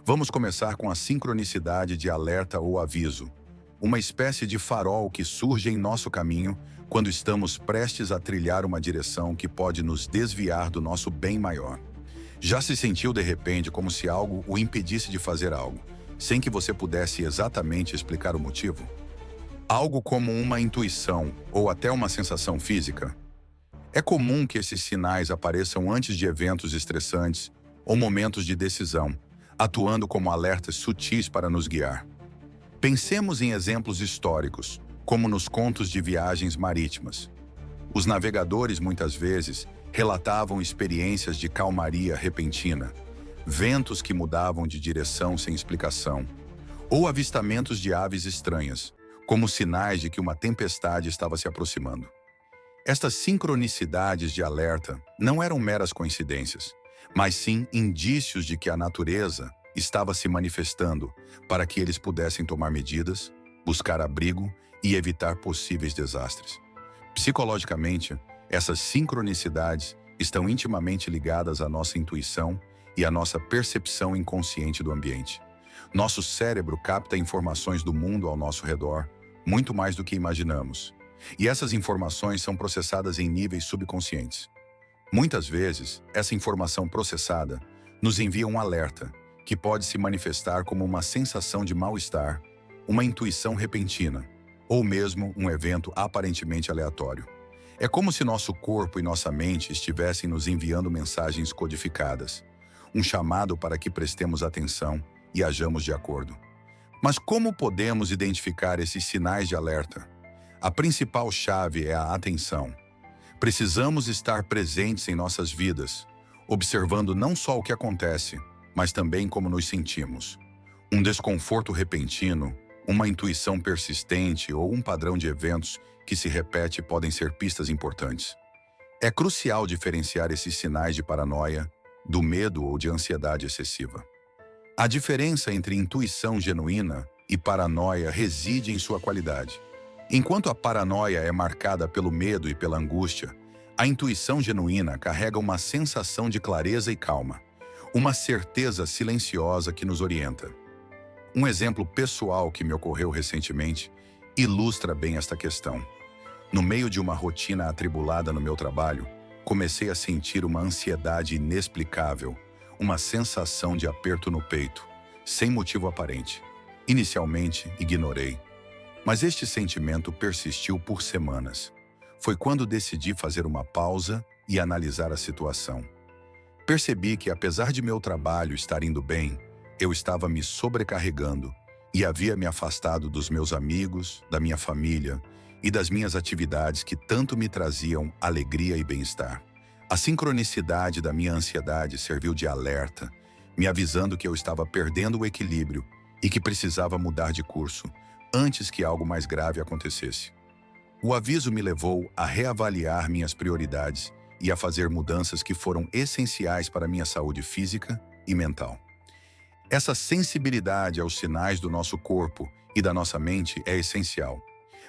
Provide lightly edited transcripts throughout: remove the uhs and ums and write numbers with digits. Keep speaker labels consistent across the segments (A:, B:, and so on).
A: Vamos começar com a sincronicidade de alerta ou aviso, uma espécie de farol que surge em nosso caminho quando estamos prestes a trilhar uma direção que pode nos desviar do nosso bem maior. Já se sentiu de repente como se algo o impedisse de fazer algo, sem que você pudesse exatamente explicar o motivo? Algo como uma intuição ou até uma sensação física? É comum que esses sinais apareçam antes de eventos estressantes ou momentos de decisão, atuando como alertas sutis para nos guiar. Pensemos em exemplos históricos, como nos contos de viagens marítimas. Os navegadores muitas vezes relatavam experiências de calmaria repentina, ventos que mudavam de direção sem explicação, ou avistamentos de aves estranhas, como sinais de que uma tempestade estava se aproximando. Estas sincronicidades de alerta não eram meras coincidências, mas sim indícios de que a natureza estava se manifestando para que eles pudessem tomar medidas, buscar abrigo e evitar possíveis desastres. Psicologicamente, essas sincronicidades estão intimamente ligadas à nossa intuição e à nossa percepção inconsciente do ambiente. Nosso cérebro capta informações do mundo ao nosso redor, muito mais do que imaginamos. E essas informações são processadas em níveis subconscientes. Muitas vezes, essa informação processada nos envia um alerta, que pode se manifestar como uma sensação de mal-estar, uma intuição repentina, ou mesmo um evento aparentemente aleatório. É como se nosso corpo e nossa mente estivessem nos enviando mensagens codificadas, um chamado para que prestemos atenção e hajamos de acordo. Mas como podemos identificar esses sinais de alerta? A principal chave é a atenção. Precisamos estar presentes em nossas vidas, observando não só o que acontece, mas também como nos sentimos. Um desconforto repentino, uma intuição persistente ou um padrão de eventos que se repete podem ser pistas importantes. É crucial diferenciar esses sinais de paranoia, do medo ou de ansiedade excessiva. A diferença entre intuição genuína e paranoia reside em sua qualidade. Enquanto a paranoia é marcada pelo medo e pela angústia, a intuição genuína carrega uma sensação de clareza e calma, uma certeza silenciosa que nos orienta. Um exemplo pessoal que me ocorreu recentemente ilustra bem esta questão. No meio de uma rotina atribulada no meu trabalho, comecei a sentir uma ansiedade inexplicável, uma sensação de aperto no peito, sem motivo aparente. Inicialmente, ignorei, mas este sentimento persistiu por semanas. Foi quando decidi fazer uma pausa e analisar a situação. Percebi que, apesar de meu trabalho estar indo bem, eu estava me sobrecarregando e havia me afastado dos meus amigos, da minha família e das minhas atividades que tanto me traziam alegria e bem-estar. A sincronicidade da minha ansiedade serviu de alerta, me avisando que eu estava perdendo o equilíbrio e que precisava mudar de curso antes que algo mais grave acontecesse. O aviso me levou a reavaliar minhas prioridades e a fazer mudanças que foram essenciais para minha saúde física e mental. Essa sensibilidade aos sinais do nosso corpo e da nossa mente é essencial.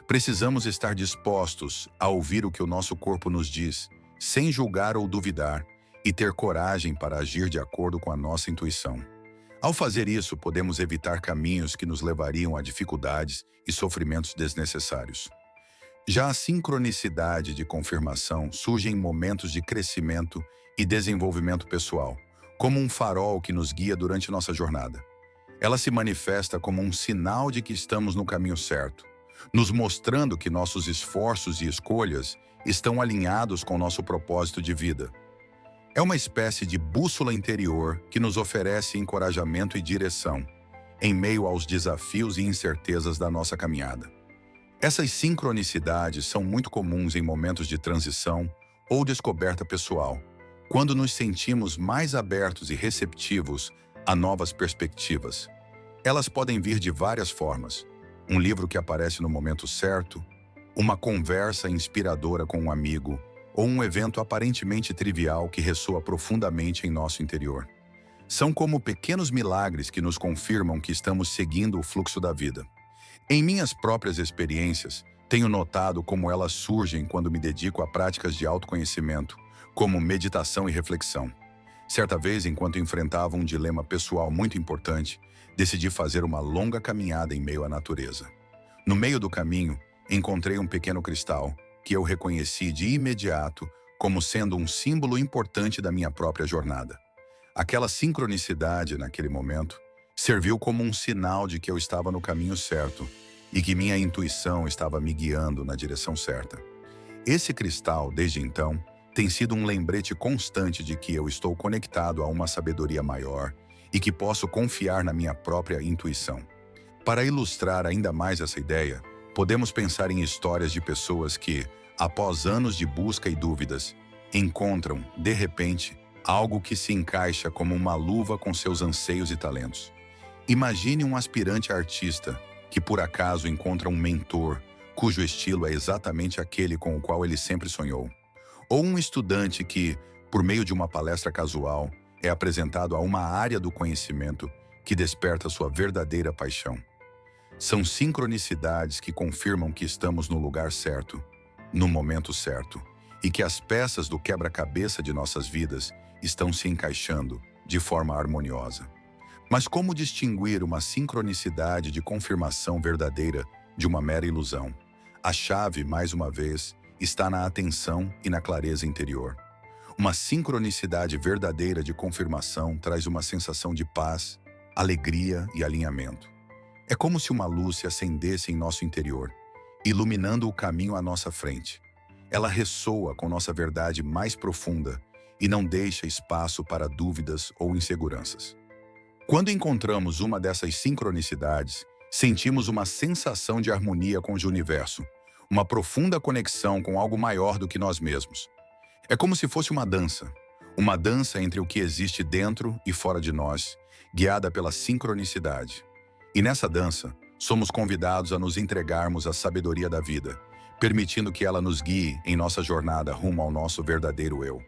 A: Precisamos estar dispostos a ouvir o que o nosso corpo nos diz, sem julgar ou duvidar, e ter coragem para agir de acordo com a nossa intuição. Ao fazer isso, podemos evitar caminhos que nos levariam a dificuldades e sofrimentos desnecessários. Já a sincronicidade de confirmação surge em momentos de crescimento e desenvolvimento pessoal, como um farol que nos guia durante nossa jornada. Ela se manifesta como um sinal de que estamos no caminho certo, nos mostrando que nossos esforços e escolhas estão alinhados com nosso propósito de vida. É uma espécie de bússola interior que nos oferece encorajamento e direção, em meio aos desafios e incertezas da nossa caminhada. Essas sincronicidades são muito comuns em momentos de transição ou descoberta pessoal, quando nos sentimos mais abertos e receptivos a novas perspectivas. Elas podem vir de várias formas: um livro que aparece no momento certo, uma conversa inspiradora com um amigo, ou um evento aparentemente trivial que ressoa profundamente em nosso interior. São como pequenos milagres que nos confirmam que estamos seguindo o fluxo da vida. Em minhas próprias experiências, tenho notado como elas surgem quando me dedico a práticas de autoconhecimento, como meditação e reflexão. Certa vez, enquanto enfrentava um dilema pessoal muito importante, decidi fazer uma longa caminhada em meio à natureza. No meio do caminho, encontrei um pequeno cristal que eu reconheci de imediato como sendo um símbolo importante da minha própria jornada. Aquela sincronicidade naquele momento serviu como um sinal de que eu estava no caminho certo e que minha intuição estava me guiando na direção certa. Esse cristal, desde então, tem sido um lembrete constante de que eu estou conectado a uma sabedoria maior e que posso confiar na minha própria intuição. Para ilustrar ainda mais essa ideia, podemos pensar em histórias de pessoas que, após anos de busca e dúvidas, encontram, de repente, algo que se encaixa como uma luva com seus anseios e talentos. Imagine um aspirante artista que, por acaso, encontra um mentor cujo estilo é exatamente aquele com o qual ele sempre sonhou. Ou um estudante que, por meio de uma palestra casual, é apresentado a uma área do conhecimento que desperta sua verdadeira paixão. São sincronicidades que confirmam que estamos no lugar certo, no momento certo, e que as peças do quebra-cabeça de nossas vidas estão se encaixando de forma harmoniosa. Mas como distinguir uma sincronicidade de confirmação verdadeira de uma mera ilusão? A chave, mais uma vez, está na atenção e na clareza interior. Uma sincronicidade verdadeira de confirmação traz uma sensação de paz, alegria e alinhamento. É como se uma luz se acendesse em nosso interior, iluminando o caminho à nossa frente. Ela ressoa com nossa verdade mais profunda e não deixa espaço para dúvidas ou inseguranças. Quando encontramos uma dessas sincronicidades, sentimos uma sensação de harmonia com o universo, uma profunda conexão com algo maior do que nós mesmos. É como se fosse uma dança entre o que existe dentro e fora de nós, guiada pela sincronicidade. E nessa dança, somos convidados a nos entregarmos à sabedoria da vida, permitindo que ela nos guie em nossa jornada rumo ao nosso verdadeiro eu.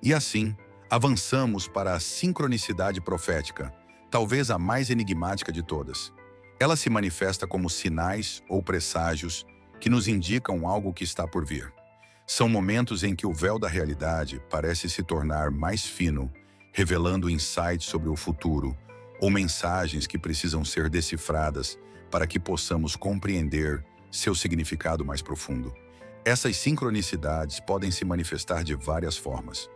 A: E assim, avançamos para a sincronicidade profética, talvez a mais enigmática de todas. Ela se manifesta como sinais ou presságios que nos indicam algo que está por vir. São momentos em que o véu da realidade parece se tornar mais fino, revelando insights sobre o futuro ou mensagens que precisam ser decifradas para que possamos compreender seu significado mais profundo. Essas sincronicidades podem se manifestar de várias formas.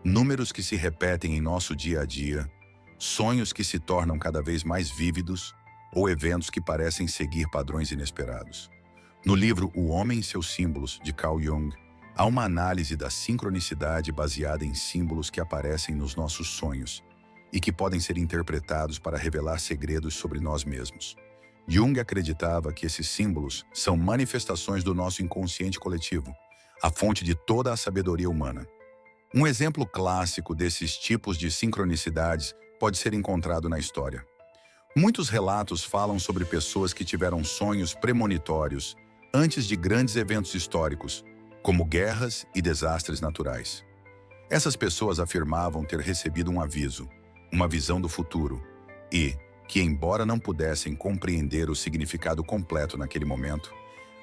A: Números que se repetem em nosso dia a dia, sonhos que se tornam cada vez mais vívidos ou eventos que parecem seguir padrões inesperados. No livro O Homem e seus Símbolos, de Carl Jung, há uma análise da sincronicidade baseada em símbolos que aparecem nos nossos sonhos e que podem ser interpretados para revelar segredos sobre nós mesmos. Jung acreditava que esses símbolos são manifestações do nosso inconsciente coletivo, a fonte de toda a sabedoria humana. Um exemplo clássico desses tipos de sincronicidades pode ser encontrado na história. Muitos relatos falam sobre pessoas que tiveram sonhos premonitórios antes de grandes eventos históricos, como guerras e desastres naturais. Essas pessoas afirmavam ter recebido um aviso, uma visão do futuro, e que, embora não pudessem compreender o significado completo naquele momento,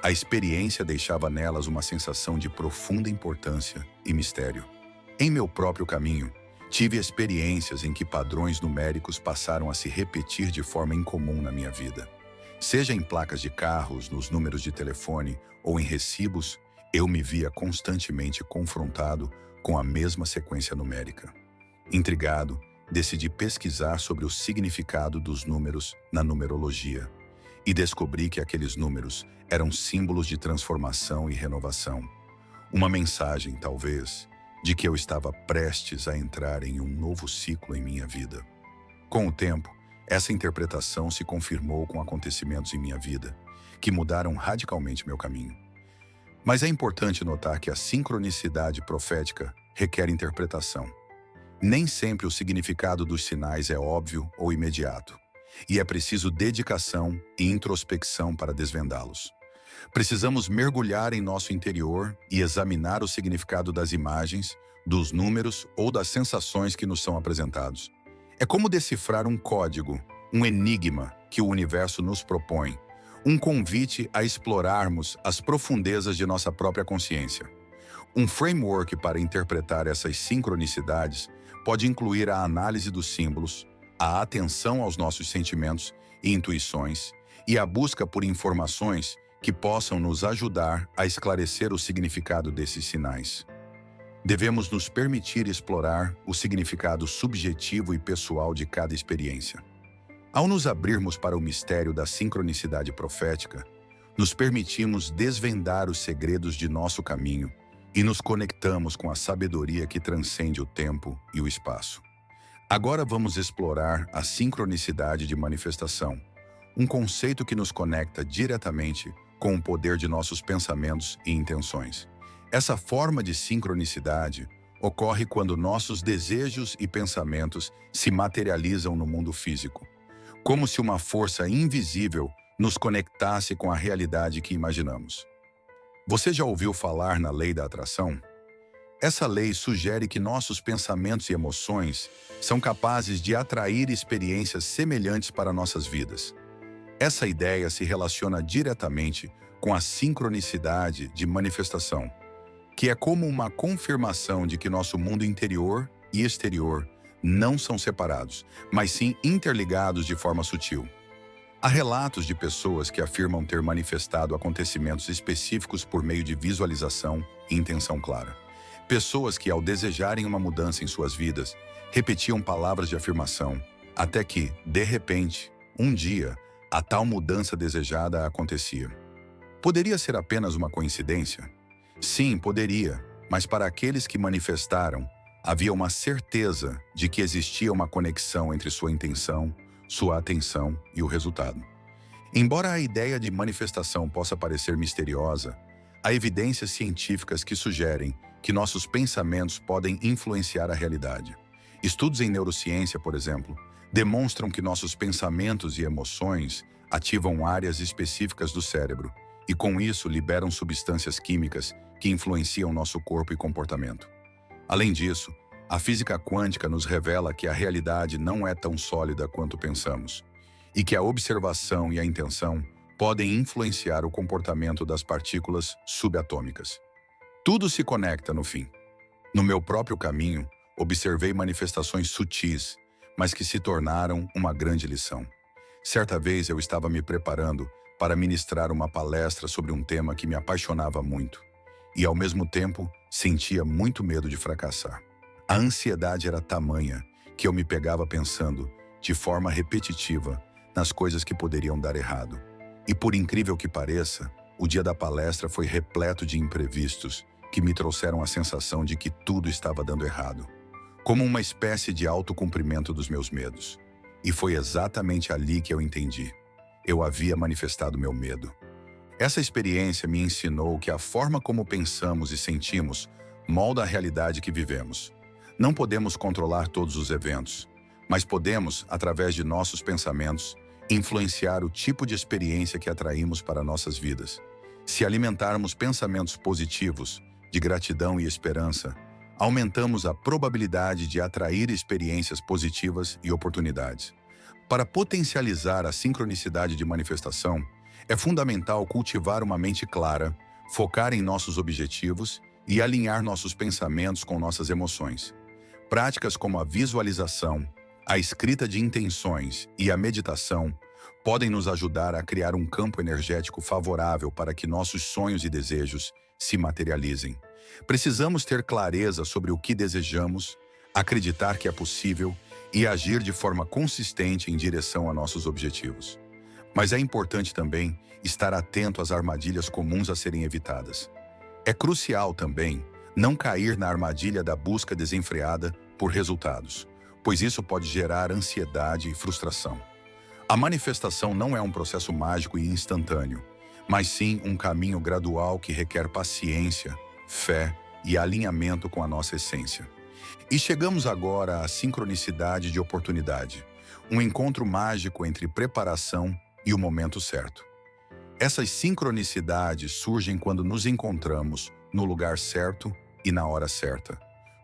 A: a experiência deixava nelas uma sensação de profunda importância e mistério. Em meu próprio caminho, tive experiências em que padrões numéricos passaram a se repetir de forma incomum na minha vida. Seja em placas de carros, nos números de telefone ou em recibos, eu me via constantemente confrontado com a mesma sequência numérica. Intrigado, decidi pesquisar sobre o significado dos números na numerologia e descobri que aqueles números eram símbolos de transformação e renovação. Uma mensagem, talvez, de que eu estava prestes a entrar em um novo ciclo em minha vida. Com o tempo, essa interpretação se confirmou com acontecimentos em minha vida, que mudaram radicalmente meu caminho. Mas é importante notar que a sincronicidade profética requer interpretação. Nem sempre o significado dos sinais é óbvio ou imediato, e é preciso dedicação e introspecção para desvendá-los. Precisamos mergulhar em nosso interior e examinar o significado das imagens, dos números ou das sensações que nos são apresentados. É como decifrar um código, um enigma que o universo nos propõe, um convite a explorarmos as profundezas de nossa própria consciência. Um framework para interpretar essas sincronicidades pode incluir a análise dos símbolos, a atenção aos nossos sentimentos e intuições e a busca por informações que possam nos ajudar a esclarecer o significado desses sinais. Devemos nos permitir explorar o significado subjetivo e pessoal de cada experiência. Ao nos abrirmos para o mistério da sincronicidade profética, nos permitimos desvendar os segredos de nosso caminho e nos conectamos com a sabedoria que transcende o tempo e o espaço. Agora vamos explorar a sincronicidade de manifestação, um conceito que nos conecta diretamente com o poder de nossos pensamentos e intenções. Essa forma de sincronicidade ocorre quando nossos desejos e pensamentos se materializam no mundo físico, como se uma força invisível nos conectasse com a realidade que imaginamos. Você já ouviu falar na lei da atração? Essa lei sugere que nossos pensamentos e emoções são capazes de atrair experiências semelhantes para nossas vidas. Essa ideia se relaciona diretamente com a sincronicidade de manifestação, que é como uma confirmação de que nosso mundo interior e exterior não são separados, mas sim interligados de forma sutil. Há relatos de pessoas que afirmam ter manifestado acontecimentos específicos por meio de visualização e intenção clara. Pessoas que, ao desejarem uma mudança em suas vidas, repetiam palavras de afirmação, até que, de repente, um dia, a tal mudança desejada acontecia. Poderia ser apenas uma coincidência? Sim, poderia, mas para aqueles que manifestaram, havia uma certeza de que existia uma conexão entre sua intenção, sua atenção e o resultado. Embora a ideia de manifestação possa parecer misteriosa, há evidências científicas que sugerem que nossos pensamentos podem influenciar a realidade. Estudos em neurociência, por exemplo, demonstram que nossos pensamentos e emoções ativam áreas específicas do cérebro e, com isso, liberam substâncias químicas que influenciam nosso corpo e comportamento. Além disso, a física quântica nos revela que a realidade não é tão sólida quanto pensamos e que a observação e a intenção podem influenciar o comportamento das partículas subatômicas. Tudo se conecta no fim. No meu próprio caminho, observei manifestações sutis, mas que se tornaram uma grande lição. Certa vez eu estava me preparando para ministrar uma palestra sobre um tema que me apaixonava muito e, ao mesmo tempo, sentia muito medo de fracassar. A ansiedade era tamanha que eu me pegava pensando, de forma repetitiva, nas coisas que poderiam dar errado. E por incrível que pareça, o dia da palestra foi repleto de imprevistos que me trouxeram a sensação de que tudo estava dando errado, como uma espécie de autocumprimento dos meus medos. E foi exatamente ali que eu entendi. Eu havia manifestado meu medo. Essa experiência me ensinou que a forma como pensamos e sentimos molda a realidade que vivemos. Não podemos controlar todos os eventos, mas podemos, através de nossos pensamentos, influenciar o tipo de experiência que atraímos para nossas vidas. Se alimentarmos pensamentos positivos, de gratidão e esperança, aumentamos a probabilidade de atrair experiências positivas e oportunidades. Para potencializar a sincronicidade de manifestação, é fundamental cultivar uma mente clara, focar em nossos objetivos e alinhar nossos pensamentos com nossas emoções. Práticas como a visualização, a escrita de intenções e a meditação podem nos ajudar a criar um campo energético favorável para que nossos sonhos e desejos se materializem. Precisamos ter clareza sobre o que desejamos, acreditar que é possível e agir de forma consistente em direção a nossos objetivos. Mas é importante também estar atento às armadilhas comuns a serem evitadas. É crucial também não cair na armadilha da busca desenfreada por resultados, pois isso pode gerar ansiedade e frustração. A manifestação não é um processo mágico e instantâneo, mas sim um caminho gradual que requer paciência, fé e alinhamento com a nossa essência. E chegamos agora à sincronicidade de oportunidade, um encontro mágico entre preparação e o momento certo. Essas sincronicidades surgem quando nos encontramos no lugar certo e na hora certa,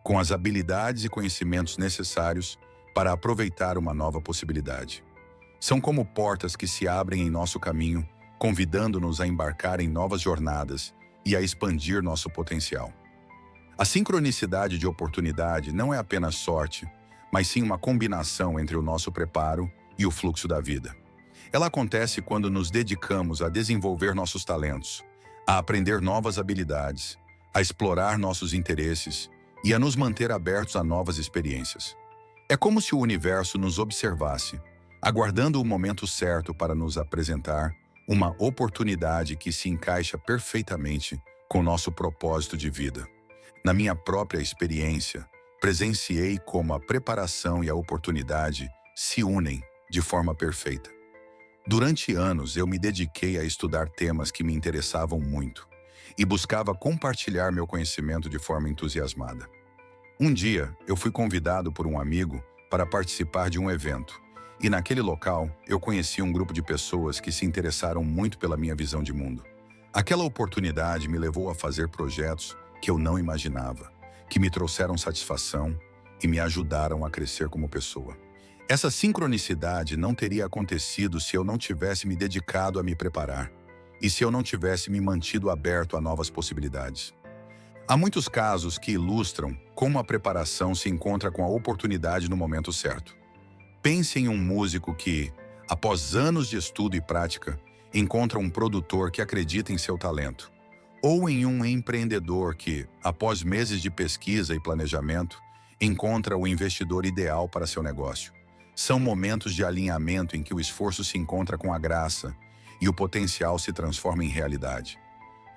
A: com as habilidades e conhecimentos necessários para aproveitar uma nova possibilidade. São como portas que se abrem em nosso caminho, convidando-nos a embarcar em novas jornadas e a expandir nosso potencial. A sincronicidade de oportunidade não é apenas sorte, mas sim uma combinação entre o nosso preparo e o fluxo da vida. Ela acontece quando nos dedicamos a desenvolver nossos talentos, a aprender novas habilidades, a explorar nossos interesses e a nos manter abertos a novas experiências. É como se o universo nos observasse, aguardando o momento certo para nos apresentar uma oportunidade que se encaixa perfeitamente com nosso propósito de vida. Na minha própria experiência, presenciei como a preparação e a oportunidade se unem de forma perfeita. Durante anos, eu me dediquei a estudar temas que me interessavam muito e buscava compartilhar meu conhecimento de forma entusiasmada. Um dia, eu fui convidado por um amigo para participar de um evento, e naquele local eu conheci um grupo de pessoas que se interessaram muito pela minha visão de mundo. Aquela oportunidade me levou a fazer projetos que eu não imaginava, que me trouxeram satisfação e me ajudaram a crescer como pessoa. Essa sincronicidade não teria acontecido se eu não tivesse me dedicado a me preparar e se eu não tivesse me mantido aberto a novas possibilidades. Há muitos casos que ilustram como a preparação se encontra com a oportunidade no momento certo. Pense em um músico que, após anos de estudo e prática, encontra um produtor que acredita em seu talento, ou em um empreendedor que, após meses de pesquisa e planejamento, encontra o investidor ideal para seu negócio. São momentos de alinhamento em que o esforço se encontra com a graça e o potencial se transforma em realidade.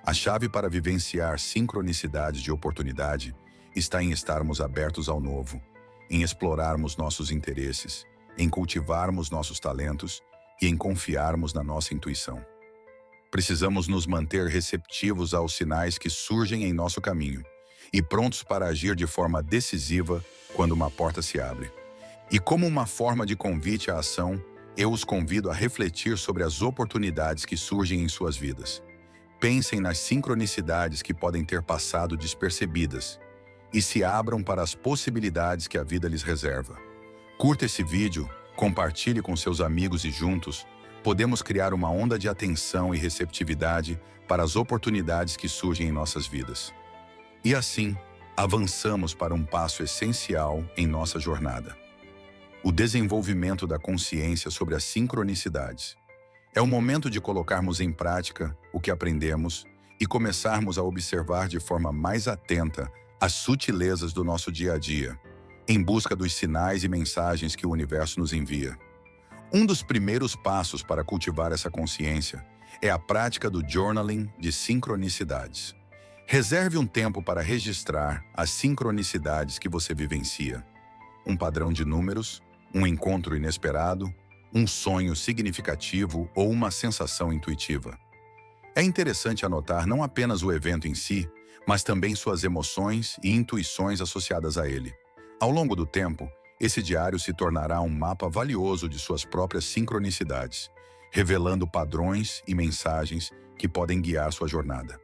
A: A chave para vivenciar sincronicidade de oportunidade está em estarmos abertos ao novo, em explorarmos nossos interesses, em cultivarmos nossos talentos e em confiarmos na nossa intuição. Precisamos nos manter receptivos aos sinais que surgem em nosso caminho e prontos para agir de forma decisiva quando uma porta se abre. E como uma forma de convite à ação, eu os convido a refletir sobre as oportunidades que surgem em suas vidas. Pensem nas sincronicidades que podem ter passado despercebidas e se abram para as possibilidades que a vida lhes reserva. Curta esse vídeo, compartilhe com seus amigos e juntos podemos criar uma onda de atenção e receptividade para as oportunidades que surgem em nossas vidas. E assim, avançamos para um passo essencial em nossa jornada: o desenvolvimento da consciência sobre as sincronicidades. É o momento de colocarmos em prática o que aprendemos e começarmos a observar de forma mais atenta as sutilezas do nosso dia a dia, em busca dos sinais e mensagens que o universo nos envia. Um dos primeiros passos para cultivar essa consciência é a prática do journaling de sincronicidades. Reserve um tempo para registrar as sincronicidades que você vivencia. Um padrão de números, um encontro inesperado, um sonho significativo ou uma sensação intuitiva. É interessante anotar não apenas o evento em si, mas também suas emoções e intuições associadas a ele. Ao longo do tempo, esse diário se tornará um mapa valioso de suas próprias sincronicidades, revelando padrões e mensagens que podem guiar sua jornada.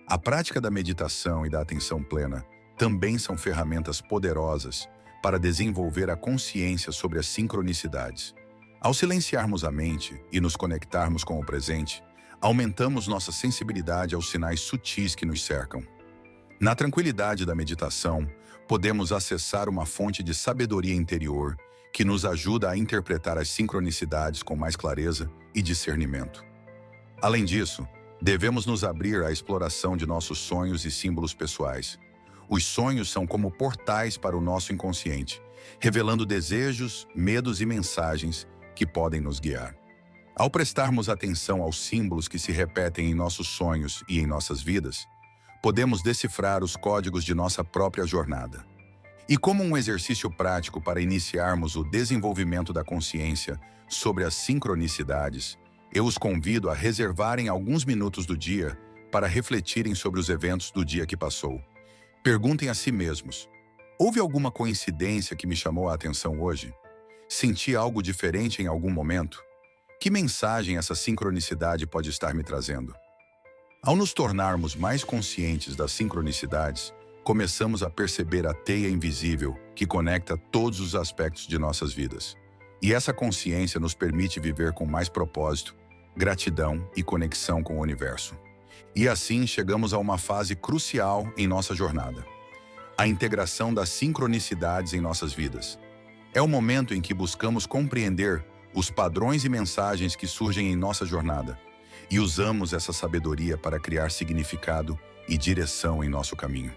A: A prática da meditação e da atenção plena também são ferramentas poderosas para desenvolver a consciência sobre as sincronicidades. Ao silenciarmos a mente e nos conectarmos com o presente, aumentamos nossa sensibilidade aos sinais sutis que nos cercam. Na tranquilidade da meditação, podemos acessar uma fonte de sabedoria interior que nos ajuda a interpretar as sincronicidades com mais clareza e discernimento. Além disso, devemos nos abrir à exploração de nossos sonhos e símbolos pessoais. Os sonhos são como portais para o nosso inconsciente, revelando desejos, medos e mensagens que podem nos guiar. Ao prestarmos atenção aos símbolos que se repetem em nossos sonhos e em nossas vidas, podemos decifrar os códigos de nossa própria jornada. E como um exercício prático para iniciarmos o desenvolvimento da consciência sobre as sincronicidades, eu os convido a reservarem alguns minutos do dia para refletirem sobre os eventos do dia que passou. Perguntem a si mesmos: houve alguma coincidência que me chamou a atenção hoje? Senti algo diferente em algum momento? Que mensagem essa sincronicidade pode estar me trazendo? Ao nos tornarmos mais conscientes das sincronicidades, começamos a perceber a teia invisível que conecta todos os aspectos de nossas vidas. E essa consciência nos permite viver com mais propósito, gratidão e conexão com o universo. E assim chegamos a uma fase crucial em nossa jornada: A integração das sincronicidades em nossas vidas. É o momento em que buscamos compreender os padrões e mensagens que surgem em nossa jornada e usamos essa sabedoria para criar significado e direção em nosso caminho.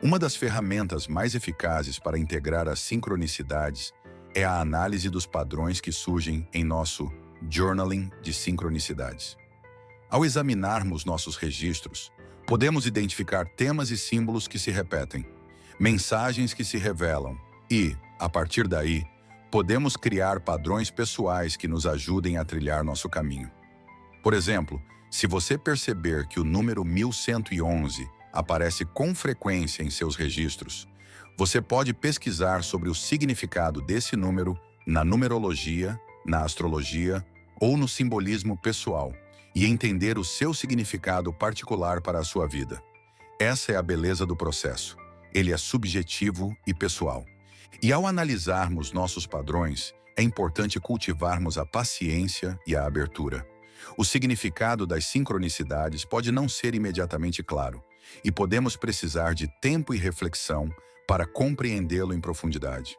A: Uma das ferramentas mais eficazes para integrar as sincronicidades é a análise dos padrões que surgem em nosso journaling de sincronicidades. Ao examinarmos nossos registros, podemos identificar temas e símbolos que se repetem, mensagens que se revelam e, a partir daí, podemos criar padrões pessoais que nos ajudem a trilhar nosso caminho. Por exemplo, se você perceber que o número 1111 aparece com frequência em seus registros, você pode pesquisar sobre o significado desse número na numerologia, na astrologia ou no simbolismo pessoal e entender o seu significado particular para a sua vida. Essa é a beleza do processo. Ele é subjetivo e pessoal. E ao analisarmos nossos padrões, é importante cultivarmos a paciência e a abertura. O significado das sincronicidades pode não ser imediatamente claro, e podemos precisar de tempo e reflexão para compreendê-lo em profundidade.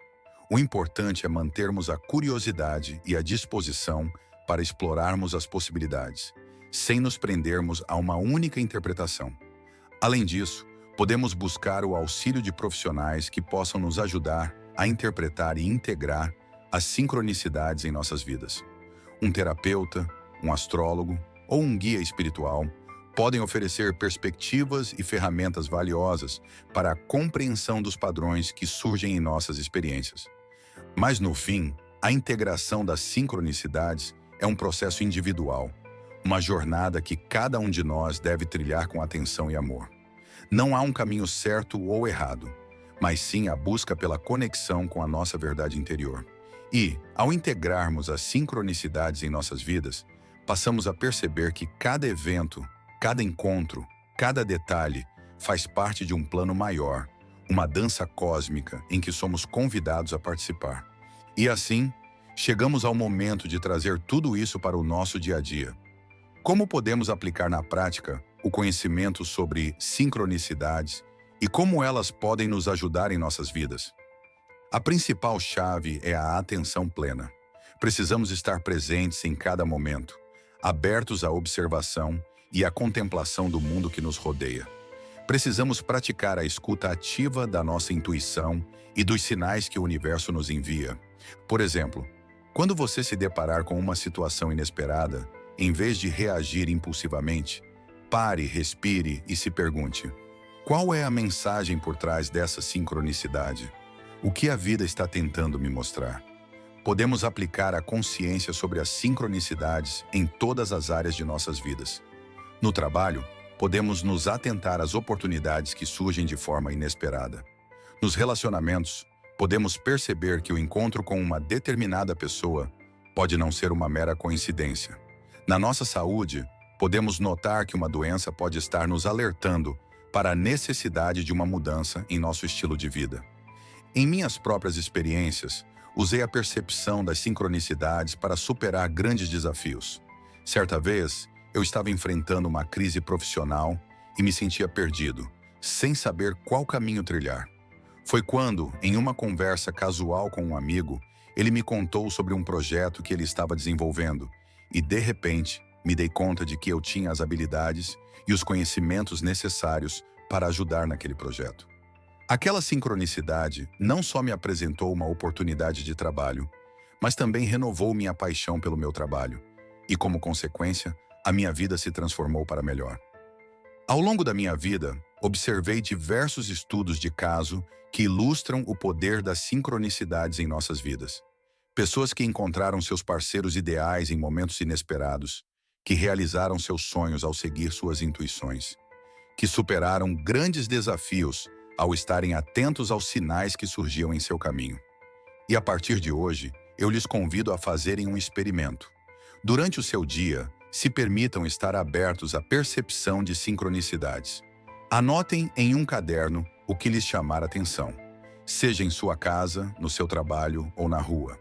A: O importante é mantermos a curiosidade e a disposição para explorarmos as possibilidades, sem nos prendermos a uma única interpretação. Além disso, podemos buscar o auxílio de profissionais que possam nos ajudar a interpretar e integrar as sincronicidades em nossas vidas. Um terapeuta, um astrólogo ou um guia espiritual podem oferecer perspectivas e ferramentas valiosas para a compreensão dos padrões que surgem em nossas experiências. Mas, no fim, a integração das sincronicidades é um processo individual, uma jornada que cada um de nós deve trilhar com atenção e amor. Não há um caminho certo ou errado, mas sim a busca pela conexão com a nossa verdade interior. E, ao integrarmos as sincronicidades em nossas vidas, passamos a perceber que cada evento, cada encontro, cada detalhe faz parte de um plano maior, uma dança cósmica em que somos convidados a participar. E assim, chegamos ao momento de trazer tudo isso para o nosso dia a dia. Como podemos aplicar na prática o conhecimento sobre sincronicidades e como elas podem nos ajudar em nossas vidas? A principal chave é a atenção plena. Precisamos estar presentes em cada momento, abertos à observação e à contemplação do mundo que nos rodeia. Precisamos praticar a escuta ativa da nossa intuição e dos sinais que o universo nos envia. Por exemplo, quando você se deparar com uma situação inesperada, em vez de reagir impulsivamente, pare, respire e se pergunte: qual é a mensagem por trás dessa sincronicidade? O que a vida está tentando me mostrar? Podemos aplicar a consciência sobre as sincronicidades em todas as áreas de nossas vidas. No trabalho, podemos nos atentar às oportunidades que surgem de forma inesperada. Nos relacionamentos, podemos perceber que o encontro com uma determinada pessoa pode não ser uma mera coincidência. Na nossa saúde, podemos notar que uma doença pode estar nos alertando para a necessidade de uma mudança em nosso estilo de vida. Em minhas próprias experiências, usei a percepção das sincronicidades para superar grandes desafios. Certa vez, eu estava enfrentando uma crise profissional e me sentia perdido, sem saber qual caminho trilhar. Foi quando, em uma conversa casual com um amigo, ele me contou sobre um projeto que ele estava desenvolvendo e, de repente, me dei conta de que eu tinha as habilidades e os conhecimentos necessários para ajudar naquele projeto. Aquela sincronicidade não só me apresentou uma oportunidade de trabalho, mas também renovou minha paixão pelo meu trabalho e, como consequência, a minha vida se transformou para melhor. Ao longo da minha vida, observei diversos estudos de caso que ilustram o poder das sincronicidades em nossas vidas. Pessoas que encontraram seus parceiros ideais em momentos inesperados, que realizaram seus sonhos ao seguir suas intuições, que superaram grandes desafios ao estarem atentos aos sinais que surgiam em seu caminho. E a partir de hoje, eu lhes convido a fazerem um experimento. Durante o seu dia, se permitam estar abertos à percepção de sincronicidades. Anotem em um caderno o que lhes chamar a atenção, seja em sua casa, no seu trabalho ou na rua.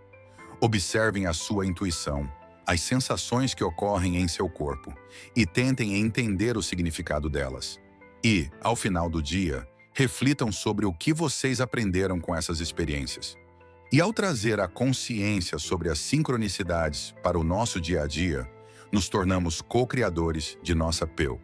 A: Observem a sua intuição, as sensações que ocorrem em seu corpo e tentem entender o significado delas. E, ao final do dia, Reflitam sobre o que vocês aprenderam com essas experiências. E ao trazer a consciência sobre as sincronicidades para o nosso dia a dia, nos tornamos co-criadores de nossa PEU.